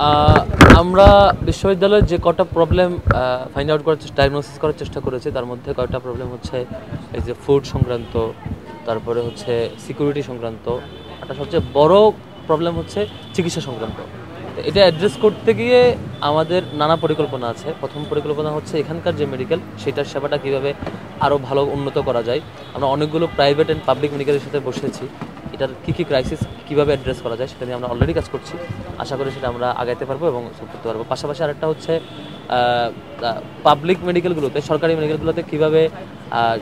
আহ, আমরা বিশ্ববিদ্যালয়ে যে কটা প্রবলেম ফাইন্ড আউট করার ডায়াগনোসিস করার চেষ্টা করেছি তার মধ্যে কয়েকটা প্রবলেম হচ্ছে এই যে ফুড সংক্রান্ত, তারপরে হচ্ছে সিকিউরিটি সংক্রান্ত, একটা সবচেয়ে বড় প্রবলেম হচ্ছে চিকিৎসা সংক্রান্ত। তো এটা অ্যাড্রেস করতে গিয়ে আমাদের নানা পরিকল্পনা আছে। প্রথম পরিকল্পনা হচ্ছে এখানকার যে মেডিকেল সেটার সেবাটা কীভাবে আরও ভালো উন্নত করা যায়। আমরা অনেকগুলো প্রাইভেট অ্যান্ড পাবলিক মেডিকেলের সাথে বসেছি, এটার কী ক্রাইসিস কীভাবে অ্যাড্রেস করা যায় সেটা নিয়ে আমরা অলরেডি কাজ করছি। আশা করি সেটা আমরা আগাইতে পারবো এবং সলভ করতে পারবো। পাশাপাশি আরেকটা হচ্ছে পাবলিক মেডিকেলগুলোতে, সরকারি মেডিকেলগুলোতে কীভাবে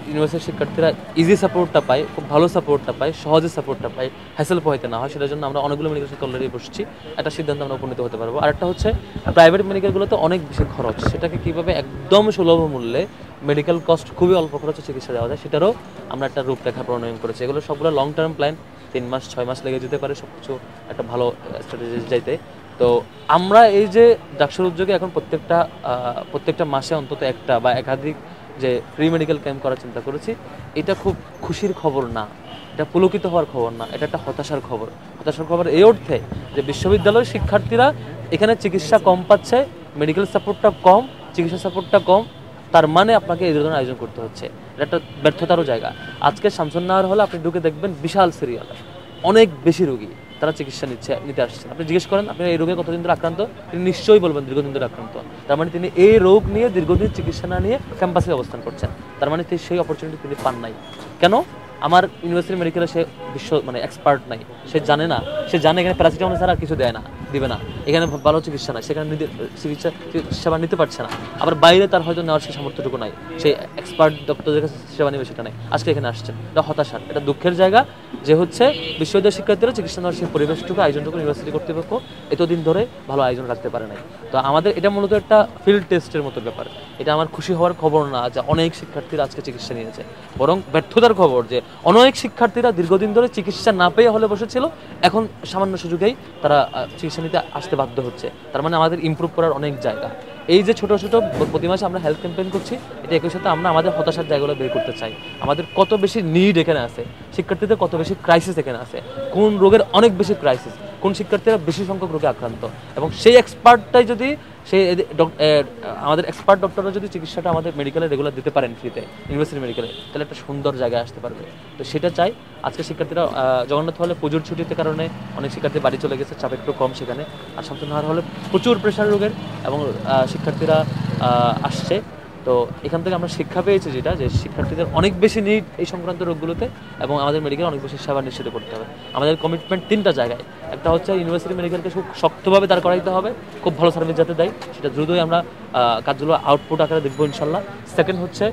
ইউনিভার্সিটির শিক্ষার্থীরা ইজি সাপোর্টটা পায়, খুব ভালো সাপোর্টটা পায়, সহজে সাপোর্টটা পায়, হ্যাসেল পোহাইতে না হয়, সেটার জন্য আমরা অনেকগুলো মেডিকেলের সাথে অলরেডি বসছি। একটা সিদ্ধান্ত আমরা উপনীত হতে পারবো। আরেকটা হচ্ছে প্রাইভেট মেডিকেলগুলোতে অনেক বেশি খরচ, সেটাকে কীভাবে একদম সুলভ মূল্যে, মেডিকেল কস্ট খুবই অল্প খরচে চিকিৎসা দেওয়া যায়, সেটারও আমরা একটা রূপরেখা প্রণয়ন করেছি। এগুলো সবগুলো লং টার্ম প্ল্যান, 3 মাস 6 মাস লেগে যেতে পারে সব কিছু একটা ভালো স্ট্র্যাটেজি যাইতে। তো আমরা এই যে ডাকসুর উদ্যোগে এখন প্রত্যেকটা মাসে অন্তত একটা বা একাধিক যে ফ্রি মেডিকেল ক্যাম্প করার চিন্তা করেছি, এটা খুব খুশির খবর না, এটা পুলকিত হওয়ার খবর না, এটা একটা হতাশার খবর। হতাশার খবর এই অর্থে যে বিশ্ববিদ্যালয়ের শিক্ষার্থীরা এখানে চিকিৎসা কম পাচ্ছে, মেডিকেল সাপোর্টটা কম, চিকিৎসা সাপোর্টটা কম, তার মানে আপনাকে এই ধরনের আয়োজন করতে হচ্ছে। এটা একটা ব্যর্থতারও জায়গা। আজকে শামসুন্নাহার হলে আপনি ঢুকে দেখবেন বিশাল সিরিয়াল, অনেক বেশি রোগী তারা চিকিৎসা নিতে আসছেন। আপনি জিজ্ঞেস করেন আপনি এই রোগে কতদিন ধরে আক্রান্ত, তিনি নিশ্চয়ই বলবেন দীর্ঘদিন ধরে আক্রান্ত। তার মানে তিনি এই রোগ নিয়ে দীর্ঘদিন চিকিৎসা না নিয়ে ক্যাম্পাসে অবস্থান করছেন। তার মানে সেই অপরচুনিটি তিনি পান নাই। কেন? আমার ইউনিভার্সিটি মেডিকেলে সে এক্সপার্ট নাই, সে জানে না, সে জানে এখানে প্যারাসিটামল ছাড়া আর কিছু দেয় না, দিবে না, এখানে ভালো চিকিৎসা নাই, সেখানে চিকিৎসা সেবা নিতে পারছে না। আবার বাইরে তার হয়তো নেওয়ার সেই সামর্থ্যটুকু নাই, সেই এক্সপার্ট ডক্টরদের কাছে সেবা নেবে সেটা নেই। আজকে এখানে আসছেন, এটা হতাশার, এটা দুঃখের জায়গা যে হচ্ছে বিশ্ববিদ্যালয় শিক্ষার্থীরা চিকিৎসা নেওয়ার সেই পরিবেশটুকু, আয়োজনটুকু ইউনিভার্সিটি কর্তৃপক্ষ এতদিন ধরে ভালো আয়োজন রাখতে পারে নাই। তো আমাদের এটা মূলত একটা ফিল্ড টেস্টের মতো ব্যাপার। এটা আমার খুশি হওয়ার খবর না যে অনেক শিক্ষার্থীরা আজকে চিকিৎসা নিয়েছে, বরং ব্যর্থতার খবর যে অনেক শিক্ষার্থীরা দীর্ঘদিন ধরে চিকিৎসা না পেয়ে হলে বসেছিল, এখন সামান্য সুযোগেই তারা চিকিৎসা নিতে আসতে বাধ্য হচ্ছে। তার মানে আমাদের ইমপ্রুভ করার অনেক জায়গা। এই যে ছোটো ছোটো প্রতি মাসে আমরা হেলথ ক্যাম্পেইন করছি, এটা একই সাথে আমরা আমাদের হতাশার জায়গাগুলো বের করতে চাই। আমাদের কত বেশি নিড এখানে আছে, শিক্ষার্থীদের কত বেশি ক্রাইসিস এখানে আছে, কোন রোগের অনেক বেশি ক্রাইসিস, কোন শিক্ষার্থীরা বেশি সংখ্যক রোগে আক্রান্ত, এবং সেই এক্সপার্টটাই যদি আমাদের এক্সপার্ট ডক্টররা যদি চিকিৎসাটা আমাদের মেডিকেলে রেগুলার দিতে পারেন ফ্রিতে, ইউনিভার্সিটি মেডিকেলে, তাহলে একটা সুন্দর জায়গায় আসতে পারবে। তো সেটা চাই। আজকে শিক্ষার্থীরা জগন্নাথ হলে পুজোর ছুটিতে কারণে অনেক শিক্ষার্থী বাড়ি চলে গেছে, চাপ একটু কম সেখানে। আর শামসুন্নাহার হলে প্রচুর প্রেশার রোগের এবং শিক্ষার্থীরা আসছে। তো এখান থেকে আমরা শিক্ষা পেয়েছি যেটা, যে শিক্ষার্থীদের অনেক বেশি নিড এই সংক্রান্ত রোগগুলোতে, এবং আমাদের মেডিকেল অনেক বেশি সেবা নিশ্চিত করতে হবে। আমাদের কমিটমেন্ট 3টা জায়গায়। একটা হচ্ছে ইউনিভার্সিটি মেডিকেলকে খুব শক্তভাবে দাঁড় করাইতে হবে, খুব ভালো সার্ভিস যাতে দেয়, সেটা দ্রুতই আমরা কাজগুলো আউটপুট আকারে দেখবো ইনশাল্লাহ। সেকেন্ড হচ্ছে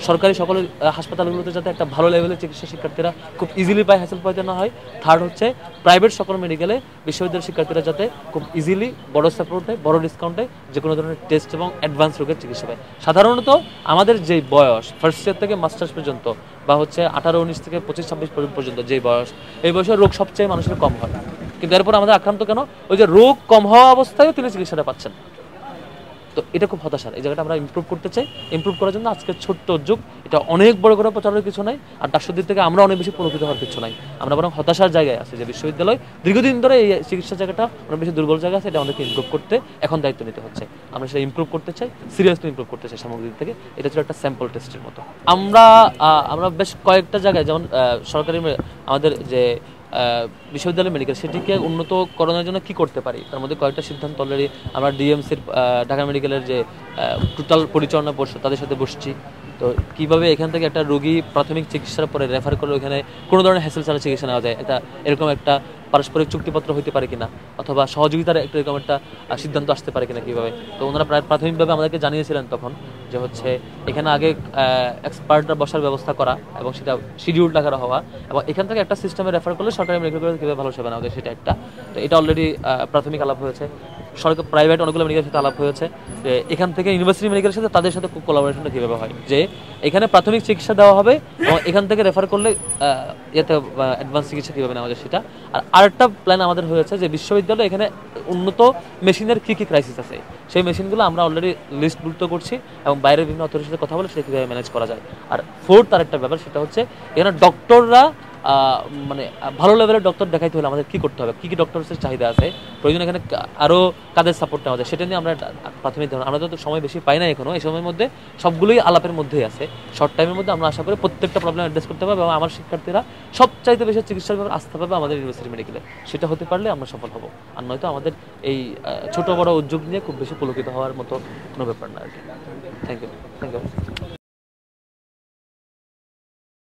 সরকারি সকল হাসপাতালগুলোতে যাতে একটা ভালো লেভেলের চিকিৎসা শিক্ষার্থীরা খুব ইজিলি পায়, হ্যাসেল পাইতে না হয়। থার্ড হচ্ছে প্রাইভেট সকল মেডিকেলে বিশ্ববিদ্যালয়ের শিক্ষার্থীরা যাতে খুব ইজিলি বড় সাপোর্টে, বড় ডিসকাউন্টে যে কোনো ধরনের টেস্ট এবং অ্যাডভান্স রোগের চিকিৎসা পায়। সাধারণত আমাদের যে বয়স ফার্স্ট ইয়ার থেকে মাস্টার্স পর্যন্ত, বা হচ্ছে 18-19 থেকে 25-26 পর্যন্ত যে বয়স, এই বয়সে রোগ সবচেয়ে মানুষের কম হয়, কিন্তু এরপর আমাদের আক্রান্ত কেন? ওই যে রোগ কম হওয়া অবস্থায়ও তিনি চিকিৎসাটা পাচ্ছেন। তো এটা খুব হতাশার। এই জায়গাটা আমরা ইমপ্রুভ করতে চাই। ইমপ্রুভ করার জন্য আজকের ছোট্ট উদ্যোগ, এটা অনেক বড় করে প্রচারের কিছু নাই, আর ডাকসুর থেকে আমরা অনেক বেশি পুলকিত হওয়ার কিছু নাই। আমরা বরং হতাশার জায়গায় আছে যে বিশ্ববিদ্যালয় দীর্ঘদিন ধরে এই চিকিৎসা জায়গাটা অনেক বেশি দুর্বল জায়গা আছে, এটা আমাদেরকে ইমপ্রুভ করতে এখন দায়িত্ব নিতে হচ্ছে। আমরা সেটা ইমপ্রুভ করতে চাই, সিরিয়াসলি ইমপ্রুভ করতে চাই সামগ্রিক থেকে। এটা ছিল একটা স্যাম্পল টেস্টের মতো। আমরা বেশ কয়েকটা জায়গায়, যেমন সরকারি আমাদের যে বিশ্ববিদ্যালয় মেডিকেল, সেটিকে উন্নত করানোর জন্য কি করতে পারি, তার মধ্যে কয়েকটা সিদ্ধান্ত অলরেডি আমরা ডিএমসির ঢাকা মেডিকেলের যে টোটাল পরিচালনা পরিষদ তাদের সাথে বসছি। তো কীভাবে এখান থেকে একটা রোগী প্রাথমিক চিকিৎসার পরে রেফার করলে ওখানে কোনো ধরনের হ্যাসেল ছাড়া চিকিৎসা নেওয়া যায়, এরকম একটা পারস্পরিক চুক্তিপত্র হইতে পারে কিনা, অথবা সহযোগিতার এরকম একটা সিদ্ধান্ত আসতে পারে কিনা কীভাবে। তো ওনারা প্রাথমিকভাবে আমাদেরকে জানিয়েছিলেন তখন যে হচ্ছে এখানে আগে এক্সপার্টরা বসার ব্যবস্থা করা এবং সেটা শিডিউল টাকা হওয়া, এবং এখান থেকে একটা সিস্টেমে রেফার করলে সরকারি মেডিকেল কীভাবে ভালো সেবা নেওয়া যায় সেটা একটা। তো এটা অলরেডি প্রাথমিক আলাপ হয়েছে। সরকার প্রাইভেট অনেকগুলো মেডিকেলের সাথে আলাপ হয়েছে যে এখান থেকে ইউনিভার্সিটি মেডিকেলের সাথে তাদের সাথে কোলাবোরেশনটা কীভাবে হয়, যে এখানে প্রাথমিক চিকিৎসা দেওয়া হবে এবং এখান থেকে রেফার করলে এতে অ্যাডভান্স চিকিৎসা কীভাবে নেওয়া যায় সেটা। আর আরেকটা প্ল্যান আমাদের হয়েছে যে বিশ্ববিদ্যালয়ে এখানে উন্নত মেশিনের কী কী ক্রাইসিস আছে, সেই মেশিনগুলো আমরা অলরেডি লিস্টভুক্ত করছি এবং বাইরের বিভিন্ন অথরিটির সাথে কথা বলে সেটা কীভাবে ম্যানেজ করা যায়। আর ফোর্থ আরেকটা ব্যাপার, সেটা হচ্ছে এখানে ডক্টররা মানে ভালো লেভেলের ডক্টর দেখাইতে হলে আমাদের কী করতে হবে, কী কী ডক্টরসের চাহিদা আছে, প্রয়োজন এখানে আরও কাদের সাপোর্ট নেওয়া যায় সেটা নিয়ে আমরা প্রাথমিক ধারণা, আমরা তো সময় বেশি পাই না এখনও, এই সময়ের মধ্যে সবগুলোই আলাপের মধ্যেই আছে। শর্ট টাইমের মধ্যে আমরা আশা করি প্রত্যেকটা প্রবলেম অ্যাড্রেস করতে পারবো এবং আমার শিক্ষার্থীরা সবচাইতে বেশি চিকিৎসার ব্যাপারে আস্থা পাবে আমাদের ইউনিভার্সিটি মেডিকেলে। সেটা হতে পারলে আমরা সফল হব, আর নয়তো আমাদের এই ছোট বড় উদ্যোগ নিয়ে খুব বেশি পুলকিত হওয়ার মতো কোনো ব্যাপার না আর কি। Thank you.